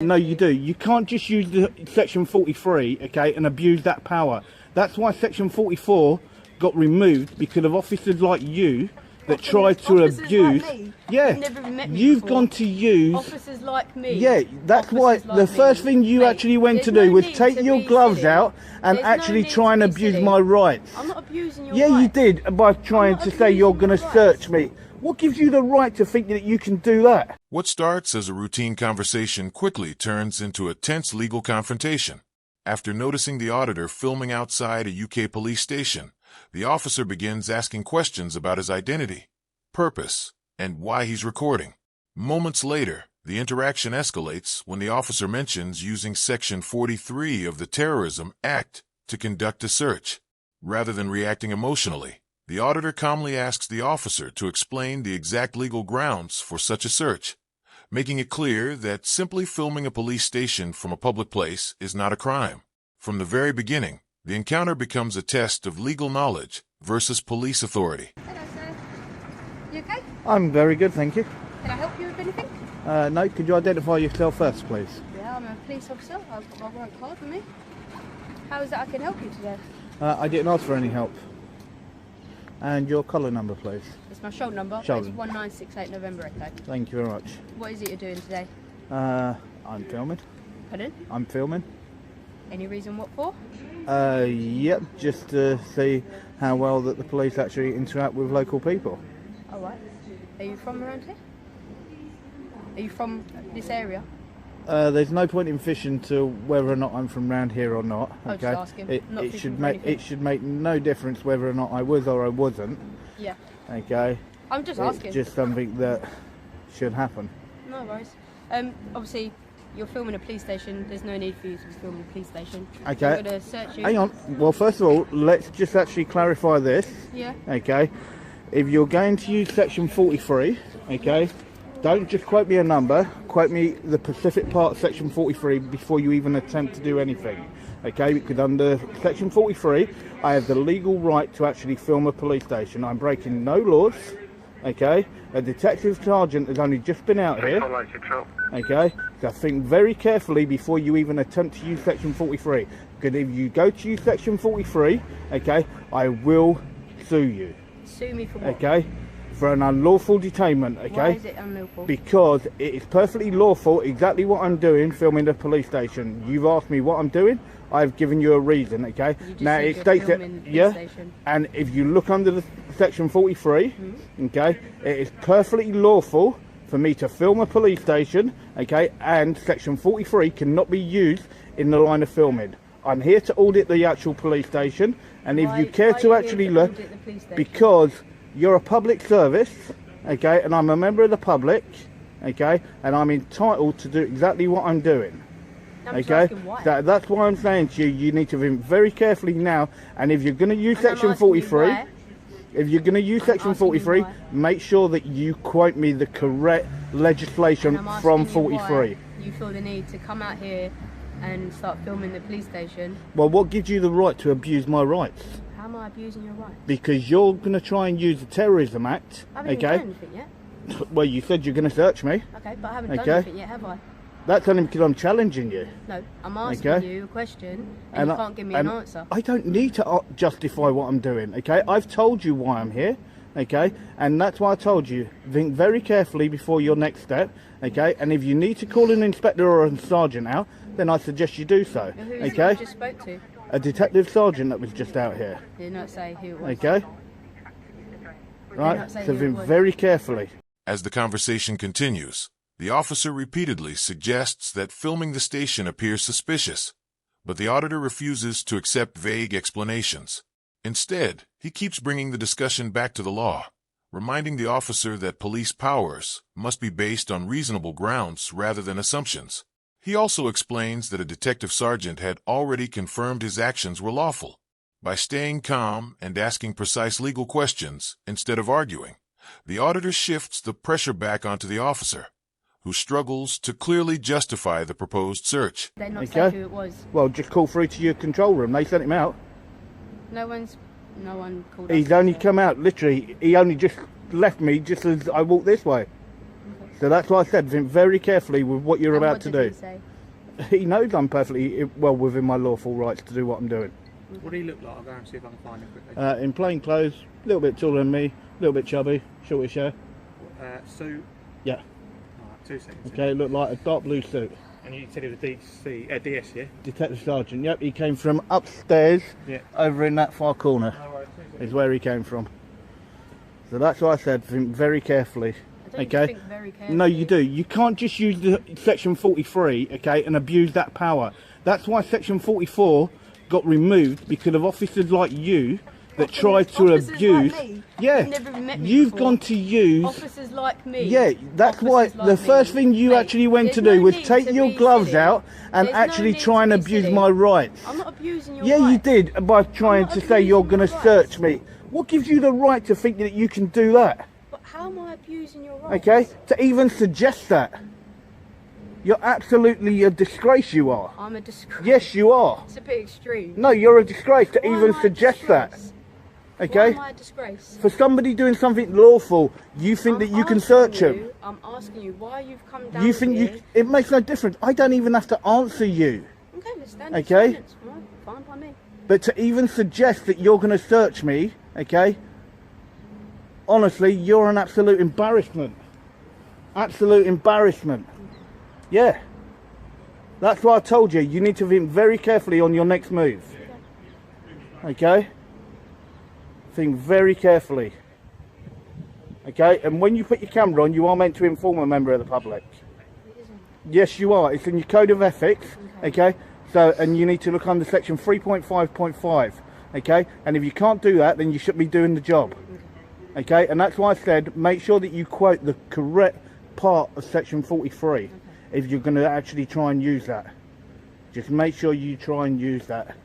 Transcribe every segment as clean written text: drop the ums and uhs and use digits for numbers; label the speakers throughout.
Speaker 1: No, you do. You can't just use the section 43, okay, and abuse that power. That's why section 44 got removed, because of officers like you that tried to abuse.
Speaker 2: Like me.
Speaker 1: Yeah, you've gone to use
Speaker 2: officers like me.
Speaker 1: Yeah, that's why the first thing you actually went to do was take your gloves out and actually try and abuse my rights.
Speaker 2: I'm not abusing your rights.
Speaker 1: Yeah, you did, by trying to say you're going to search me. What gives you the right to think that you can do that?
Speaker 3: What starts as a routine conversation quickly turns into a tense legal confrontation. After noticing the auditor filming outside a UK police station, the officer begins asking questions about his identity, purpose, and why he's recording. Moments later, the interaction escalates when the officer mentions using Section 43 of the Terrorism Act to conduct a search. Rather than reacting emotionally, the auditor calmly asks the officer to explain the exact legal grounds for such a search, making it clear that simply filming a police station from a public place is not a crime. From the very beginning, the encounter becomes a test of legal knowledge versus police authority.
Speaker 2: Hello, sir. You okay?
Speaker 1: I'm very good, thank you.
Speaker 2: Can I help you with anything?
Speaker 1: No, could you identify yourself first, please?
Speaker 2: Yeah, I'm a police officer. I've got my work card with me. How is it I can help you today?
Speaker 1: I didn't ask for any help. And your collar number, please.
Speaker 2: It's my shoulder number.
Speaker 1: Shoulder.
Speaker 2: It's 1968 November Echo.
Speaker 1: Thank you very much.
Speaker 2: What is it you're doing today?
Speaker 1: I'm filming.
Speaker 2: Pardon?
Speaker 1: I'm filming.
Speaker 2: Any reason what for?
Speaker 1: Yep, just to see how well that the police actually interact with local people.
Speaker 2: All right. Are you from around here? Are you from this area?
Speaker 1: There's no point in fishing to whether or not I'm from round here or not.
Speaker 2: I was
Speaker 1: Okay,
Speaker 2: just asking,
Speaker 1: it should make no difference whether or not I was or I wasn't.
Speaker 2: Yeah.
Speaker 1: Okay.
Speaker 2: I'm just
Speaker 1: It's
Speaker 2: asking.
Speaker 1: just something that should happen.
Speaker 2: No worries. Obviously, you're filming a police station. There's no need for you to be filming a police station.
Speaker 1: Okay.
Speaker 2: I'm going to search you.
Speaker 1: Hang on. Well, first of all, let's just actually clarify this.
Speaker 2: Yeah.
Speaker 1: Okay. If you're going to use section 43, okay, don't just quote me a number, quote me the specific part of section 43 before you even attempt to do anything. Okay, because under section 43, I have the legal right to actually film a police station. I'm breaking no laws. Okay, a detective sergeant has only just been out here. Okay, so think very carefully before you even attempt to use section 43. Because if you go to use section 43, okay, I will sue you.
Speaker 2: Sue me for what?
Speaker 1: Okay, for an unlawful detainment. Okay.
Speaker 2: Why is it unlawful?
Speaker 1: Because it is perfectly lawful, exactly what I'm doing, filming the police station. You've asked me what I'm doing, I've given you a reason, okay?
Speaker 2: Now it states that,
Speaker 1: yeah, and if you look under the section 43, okay, it is perfectly lawful for me to film a police station, okay, and section 43 cannot be used in the line of filming. I'm here to audit the actual police station, and if you care to actually look, because you're a public service, okay, and I'm a member of the public, okay, and I'm entitled to do exactly what I'm doing. Okay, that's why I'm saying to you, you need to think very carefully now, and if you're going to use section 43, if you're going to use section 43, make sure that you quote me the correct legislation from 43.
Speaker 2: You feel the need to come out here and start filming the police station.
Speaker 1: Well, what gives you the right to abuse my rights?
Speaker 2: How am I abusing your rights?
Speaker 1: Because you're going to try and use the Terrorism Act.
Speaker 2: I haven't even done anything yet.
Speaker 1: Well, you said you're going to search me.
Speaker 2: Okay, but I haven't done anything yet, have I?
Speaker 1: That's only because I'm challenging you.
Speaker 2: No, I'm asking you a question and you can't give me an answer.
Speaker 1: I don't need to justify what I'm doing, okay? I've told you why I'm here, okay? And that's why I told you, think very carefully before your next step, okay? And if you need to call an inspector or a sergeant out, then I suggest you do so, okay?
Speaker 2: Who you just spoke to?
Speaker 1: A detective sergeant that was just out here.
Speaker 2: Did not say who it was.
Speaker 1: Okay? Right, so think very carefully.
Speaker 3: As the conversation continues, the officer repeatedly suggests that filming the station appears suspicious, but the auditor refuses to accept vague explanations. Instead, he keeps bringing the discussion back to the law, reminding the officer that police powers must be based on reasonable grounds rather than assumptions. He also explains that a detective sergeant had already confirmed his actions were lawful. By staying calm and asking precise legal questions instead of arguing, the auditor shifts the pressure back onto the officer, who struggles to clearly justify the proposed search.
Speaker 2: They not say who it was.
Speaker 1: Well, just call through to your control room. They sent him out.
Speaker 2: No one called.
Speaker 1: He's only come out, literally, he only just left me just as I walked this way. Okay. So that's why I said, think very carefully with what you're about to do.
Speaker 2: What did he say?
Speaker 1: He knows I'm perfectly well within my lawful rights to do what I'm doing.
Speaker 4: What do he look like? I'll go and see if I can find him quickly.
Speaker 1: In plain clothes, a little bit taller than me, a little bit chubby, shortish hair.
Speaker 4: Suit?
Speaker 1: Yeah.
Speaker 4: Alright, 2 seconds.
Speaker 1: Okay, looked like a dark blue suit.
Speaker 4: And you said he was DS, yeah?
Speaker 1: Detective Sergeant, yep, he came from upstairs, over in that far corner, is where he came from. So that's why I said, think very carefully.
Speaker 2: I don't think very carefully.
Speaker 1: No, you do. You can't just use the Section 43, okay, and abuse that power. That's why Section 44 got removed, because of officers like you that tried to abuse.
Speaker 2: Like me.
Speaker 1: Yeah,
Speaker 2: You've never met me
Speaker 1: you've
Speaker 2: before.
Speaker 1: gone to use.
Speaker 2: Officers like me.
Speaker 1: Yeah, that's why
Speaker 2: Officers like
Speaker 1: the
Speaker 2: me.
Speaker 1: first thing you
Speaker 2: Mate,
Speaker 1: actually went to
Speaker 2: there's
Speaker 1: do
Speaker 2: no
Speaker 1: was
Speaker 2: need
Speaker 1: take
Speaker 2: to
Speaker 1: your
Speaker 2: be
Speaker 1: gloves
Speaker 2: silly.
Speaker 1: out and
Speaker 2: There's no
Speaker 1: actually
Speaker 2: need
Speaker 1: try
Speaker 2: to
Speaker 1: and
Speaker 2: be
Speaker 1: abuse
Speaker 2: silly.
Speaker 1: my rights.
Speaker 2: I'm not abusing your
Speaker 1: Yeah,
Speaker 2: rights.
Speaker 1: you did by trying
Speaker 2: not
Speaker 1: to say you're
Speaker 2: abusing
Speaker 1: going to
Speaker 2: your
Speaker 1: search
Speaker 2: rights.
Speaker 1: me. What gives you the right to think that you can do that?
Speaker 2: But how am I abusing your rights?
Speaker 1: Okay, to even suggest that. You're absolutely a disgrace, you are.
Speaker 2: I'm a disgrace.
Speaker 1: Yes, you are.
Speaker 2: It's a bit extreme.
Speaker 1: No, you're a disgrace to
Speaker 2: Why
Speaker 1: even
Speaker 2: am I a
Speaker 1: suggest that.
Speaker 2: disgrace?
Speaker 1: Okay?
Speaker 2: Why am I a disgrace?
Speaker 1: For somebody doing something lawful, you think that you can search him.
Speaker 2: I'm asking you why you've come down
Speaker 1: You think
Speaker 2: here.
Speaker 1: it makes no difference. I don't even have to answer you.
Speaker 2: Okay, let's stand
Speaker 1: Okay.
Speaker 2: in silence. Right, fine by me.
Speaker 1: But to even suggest that you're going to search me, okay? Honestly, you're an absolute embarrassment. Absolute embarrassment. Yeah. That's why I told you, you need to think very carefully on your next move. Okay? Think very carefully. Okay? And when you put your camera on, you are meant to inform a member of the public. Yes, you are. It's in your code of ethics. Okay? So, and you need to look under section 3.5.5. Okay? And if you can't do that, then you shouldn't be doing the job. Okay? And that's why I said, make sure that you quote the correct part of section 43 if you're going to actually try and use that. Just make sure you try and use that.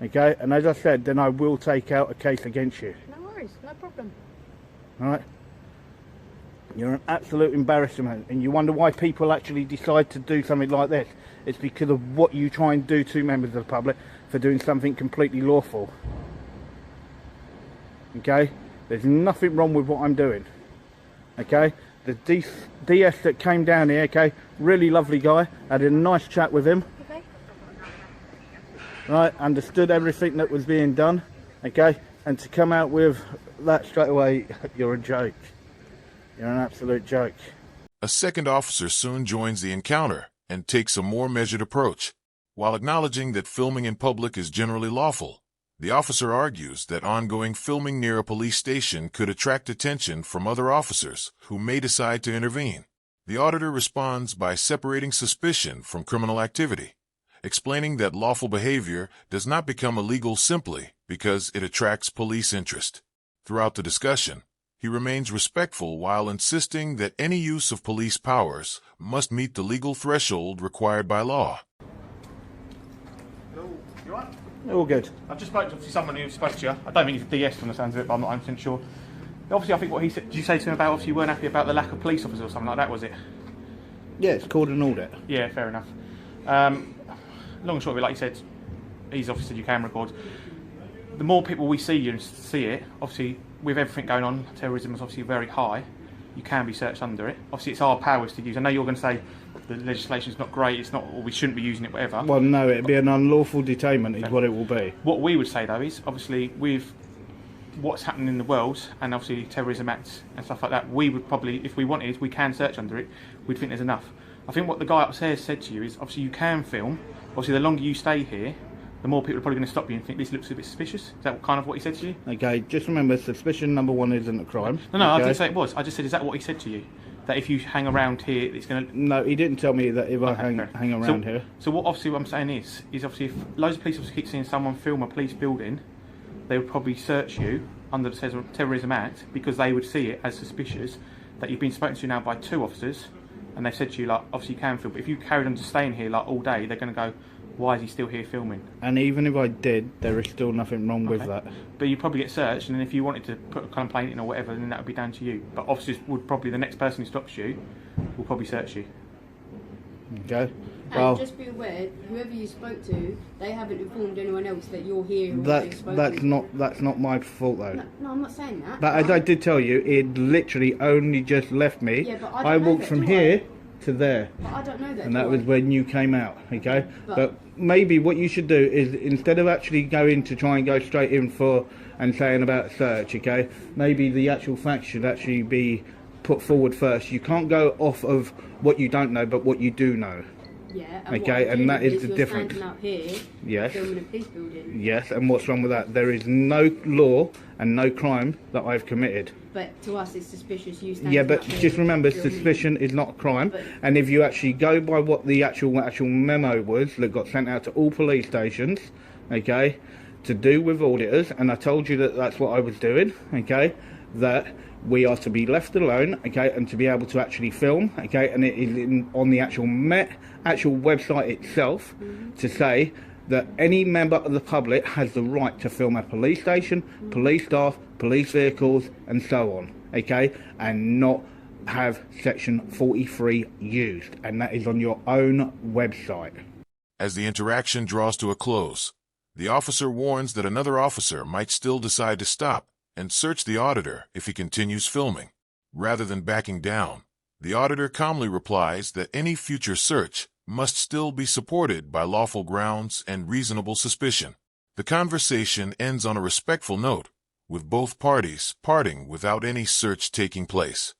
Speaker 1: Okay? And as I said, then I will take out a case against you.
Speaker 2: No worries, no problem.
Speaker 1: Alright? You're an absolute embarrassment, and you wonder why people actually decide to do something like this. It's because of what you try and do to members of the public for doing something completely lawful. Okay? There's nothing wrong with what I'm doing. Okay? The DS that came down here, okay, really lovely guy. I had a nice chat with him.
Speaker 2: Okay.
Speaker 1: Right, understood everything that was being done. Okay? And to come out with that straight away, you're a joke. You're an absolute joke.
Speaker 3: A second officer soon joins the encounter and takes a more measured approach. While acknowledging that filming in public is generally lawful, the officer argues that ongoing filming near a police station could attract attention from other officers who may decide to intervene. The auditor responds by separating suspicion from criminal activity, explaining that lawful behavior does not become illegal simply because it attracts police interest. Throughout the discussion, he remains respectful while insisting that any use of police powers must meet the legal threshold required by law.
Speaker 4: Hello, you alright?
Speaker 1: All good.
Speaker 4: I've just spoke to someone who spoke to you. I don't think he's a DS from the sounds of it, but I'm not 100% sure. Obviously, I think what he said, did you say to him about obviously you weren't happy about the lack of police officers or something like that, was it?
Speaker 1: Yeah, it's called an audit.
Speaker 4: Yeah, fair enough. Long and short of it, like you said, he's obviously said you can record. The more people we see you and see it, obviously with everything going on, terrorism is obviously very high, you can be searched under it. Obviously it's our powers to use. I know you're going to say the legislation's not great, it's not, or we shouldn't be using it, whatever.
Speaker 1: Well, no, it'd be an unlawful detainment is what it will be.
Speaker 4: What we would say though is, obviously with what's happening in the world, and obviously Terrorism Act and stuff like that, we would probably, if we wanted, we can search under it, we'd think there's enough. I think what the guy upstairs said to you is, obviously you can film, obviously the longer you stay here, the more people are probably going to stop you and think this looks a bit suspicious. Is that kind of what he said to you?
Speaker 1: Okay, just remember, suspicion number one isn't a crime.
Speaker 4: No, okay? I
Speaker 1: okay?
Speaker 4: didn't say it was. I just said, is that what he said to you? That if you hang around here, it's going to...
Speaker 1: No, he didn't tell me that if I hang around here.
Speaker 4: So what obviously what I'm saying is obviously if loads of police officers keep seeing someone film a police building, they would probably search you under the Terrorism Act because they would see it as suspicious that you've been spoken to now by 2 officers and they've said to you, like, obviously you can film, but if you carried on to staying here like all day, they're going to go, why is he still here filming?
Speaker 1: And even if I did, there is still nothing wrong with that.
Speaker 4: But you'd probably get searched, and then if you wanted to put a complaint in or whatever, then that would be down to you. But officers would probably, the next person who stops you will probably search you.
Speaker 1: Okay.
Speaker 2: And
Speaker 1: Well,
Speaker 2: just be aware, whoever you spoke to, they haven't informed anyone else that you're here. Or
Speaker 1: that's not my fault though.
Speaker 2: No, I'm not saying that.
Speaker 1: But as I did tell you, it literally only just left me.
Speaker 2: Yeah, but
Speaker 1: I
Speaker 2: don't know
Speaker 1: walked
Speaker 2: that,
Speaker 1: from
Speaker 2: do
Speaker 1: here to there.
Speaker 2: But I don't know that.
Speaker 1: And that was when you came out, okay? But maybe what you should do is, instead of actually going to try and go straight in for and saying about search, okay? Maybe the actual facts should actually be put forward first. You can't go off of what you don't know, but what you do know.
Speaker 2: Yeah.
Speaker 1: Okay, and that is the difference.
Speaker 2: Standing up here,
Speaker 1: yes.
Speaker 2: filming a police building.
Speaker 1: Yes, and what's wrong with that? There is no law and no crime that I've committed.
Speaker 2: But to us, it's suspicious. You standing
Speaker 1: Yeah, but
Speaker 2: up here
Speaker 1: just remember,
Speaker 2: filming.
Speaker 1: suspicion is not a crime.
Speaker 2: But
Speaker 1: and if you actually go by what the actual memo was that got sent out to all police stations, okay, to do with auditors, and I told you that that's what I was doing, okay, that we are to be left alone, okay, and to be able to actually film, okay, and it is on the actual actual website itself to say that any member of the public has the right to film a police station, police staff, police vehicles, and so on, okay, and not have section 43 used, and that is on your own website.
Speaker 3: As the interaction draws to a close, the officer warns that another officer might still decide to stop and search the auditor if he continues filming. Rather than backing down, the auditor calmly replies that any future search must still be supported by lawful grounds and reasonable suspicion. The conversation ends on a respectful note, with both parties parting without any search taking place.